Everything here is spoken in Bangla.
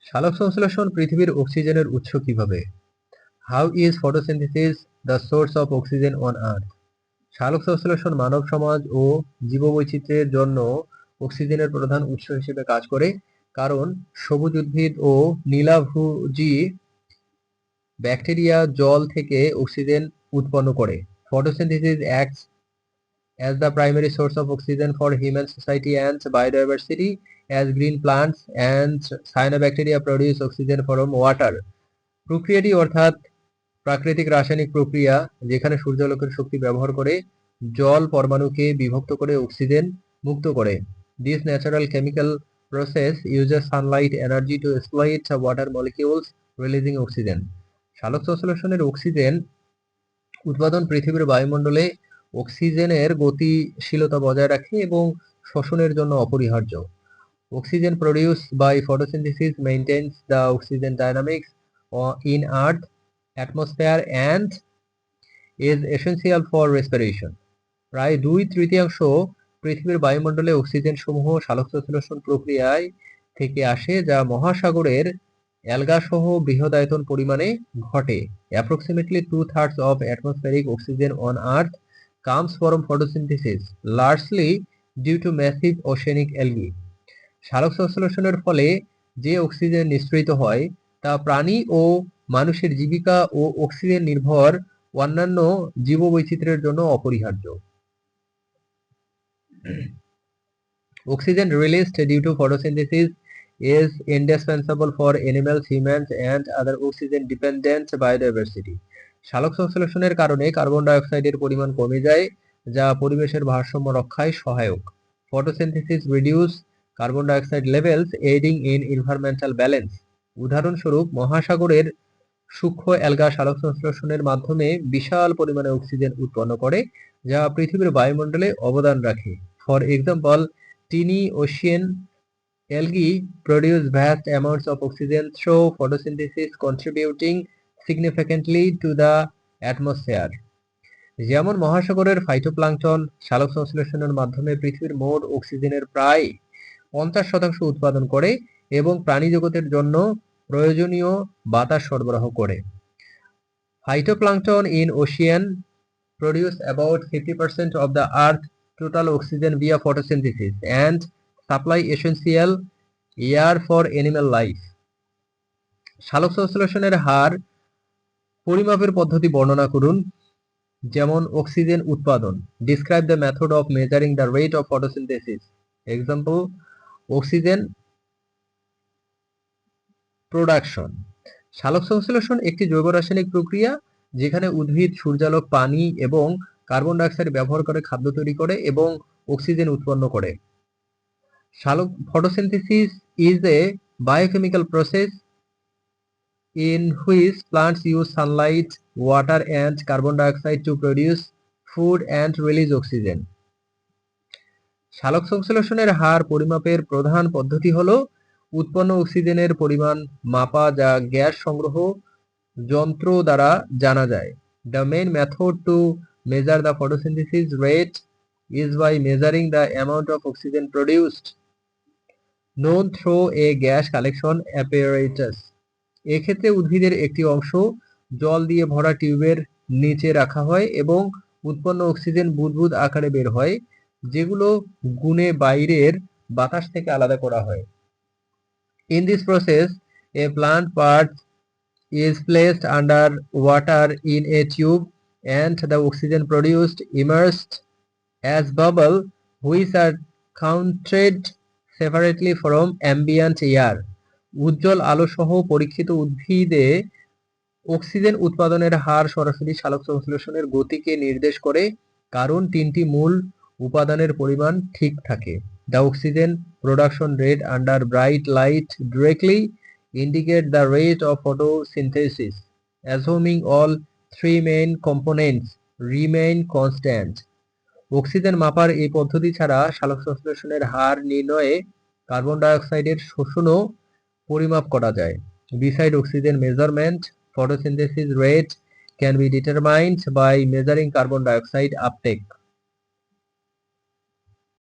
সালোক সংশ্লেষণ পৃথিবীর অক্সিজেনের উৎস কিভাবে? How is photosynthesis the source of oxygen on earth? সালোক সংশ্লেষণ মানব সমাজ ও জীববৈচিত্র্যের জন্য অক্সিজেনের প্রধান উৎস হিসেবে কাজ করে, কারণ সবুজ উদ্ভিদ ও নীলাভোজী ব্যাকটেরিয়া জল থেকে অক্সিজেন উৎপন্ন করে। Photosynthesis acts as the primary source of oxygen for human society and biodiversity, as green plants and cyanobacteria produce oxygen from water. প্রক্রিয়াটি অর্থাৎ প্রাকৃতিক রাসায়নিক প্রক্রিয়া যেখানে সূর্যালোকের শক্তি ব্যবহার করে জল পরমাণুকে বিভক্ত করে অক্সিজেন মুক্ত করে। This natural chemical process uses sunlight energy to split water molecules, releasing oxygen. সালোক সংশ্লেষণের অক্সিজেন উৎপাদন পৃথিবীর বায়ুমণ্ডলে অক্সিজেনের গতিশীলতা বজায় রাখে এবং শ্বসনের জন্য অপরিহার্য। Oxygen produced by photosynthesis maintains the oxygen dynamics in Earth atmosphere and is essential for respiration. প্রায় 2/3 পৃথিবীর বায়ুমণ্ডলে অক্সিজেন সমূহ সালোক সংশ্লেষণ প্রক্রিয়ায় থেকে আসে, যা মহাসাগরের অ্যালগা সহ বৃহদায়তন পরিমাণে ঘটে। Approximately 2/3 of atmospheric oxygen on Earth comes from photosynthesis, largely due to massive oceanic algae. সালোক সংশ্লেষণের ফলে যে অক্সিজেন নিঃসৃত হয় তা প্রাণী ও মানুষের জীবিকা ও অক্সিজেন নির্ভর অন্যান্য জীববৈচিত্র্যের জন্য অপরিহার্য। Oxygen released due to photosynthesis is indispensable for animals, humans, and other oxygen-dependent biodiversity. সালোক সংশ্লেষণের কারণে কার্বন ডাই অক্সাইডের পরিমাণ কমে যায়, যা পরিবেশের ভারসাম্য রক্ষায় সহায়ক। Photosynthesis reduce carbon dioxide levels, aiding in environmental balance. উদাহরণস্বরূপ, মহাসাগরের সূক্ষ্ম অ্যালগা সালোক সংশ্লেষণের মাধ্যমে বিশাল পরিমাণে অক্সিজেন উৎপন্ন করে, যা পৃথিবীর বায়ুমণ্ডলে অবদান রাখে। For example, tiny ocean algae produce vast amounts of oxygen through photosynthesis, contributing significantly to the atmosphere. যেমন মহাসাগরের ফাইটোপ্লাঙ্কটন সালোক সংশ্লেষণের মাধ্যমে পৃথিবীর মোট অক্সিজেনের প্রায় 50% উৎপাদন করে এবং প্রাণীজগতের জন্য প্রয়োজনীয় বাতাস সরবরাহ করে। Phytoplankton in ocean produce about 50% of the Earth's total oxygen via photosynthesis and supply essential air for animal life. সালোক সংশ্লেষণের হার পরিমাপের পদ্ধতি বর্ণনা করুন। যেমন অক্সিজেন উৎপাদন, describe the method of measuring the rate of photosynthesis. Example, oxygen production. সালোক সংশ্লেষণ একটি জৈব রাসায়নিক প্রক্রিয়া যেখানে উদ্ভিদ সূর্যালোক, পানি এবং কার্বন ডাই অক্সাইড ব্যবহার করে খাদ্য তৈরি করে এবং অক্সিজেন উৎপন্ন করে। Photosynthesis is a biochemical process in which plants use sunlight, water, and carbon dioxide to produce food and release oxygen. সালোক সংশ্লেষণের হার পরিমাপের প্রধান পদ্ধতি হলো উৎপন্ন অক্সিজেনের পরিমাণ মাপা, যা গ্যাস সংগ্রহ যন্ত্র দ্বারা জানা যায়। The main method to measure the photosynthesis rate is by measuring the amount of oxygen produced known through a gas collection apparatus. এক্ষেত্রে উদ্ভিদের একটি অংশ জল দিয়ে ভরা টিউবের নিচে রাখা হয় এবং উৎপন্ন অক্সিজেন বুদবুদ আকারে বের হয়, যেগুলো গুনে বাইরের বাতাস থেকে আলাদা করা হয়। In this process, a plant part is placed under water in a tube and the oxygen produced immersed as bubble, which are counted separately from ambient air. উজ্জ্বল আলো সহ পরীক্ষিত উদ্ভিদে অক্সিজেন উৎপাদনের হার সরাসরি সালোক সংশ্লেষণের গতিকে নির্দেশ করে, কারণ তিনটি মূল উপাদানের পরিমাণ ঠিক থাকে। The oxygen production rate under bright light directly indicate the rate of photosynthesis, assuming all three main components remain constant. Oxygen মাপার এই পদ্ধতি ছাড়া সালোক সংশ্লেষণের হার নির্ণয়ে কার্বন ডাই অক্সাইডের শোষণও পরিমাপ করা যায়। Beside oxygen measurement, photosynthesis rate can be determined by measuring carbon dioxide uptake.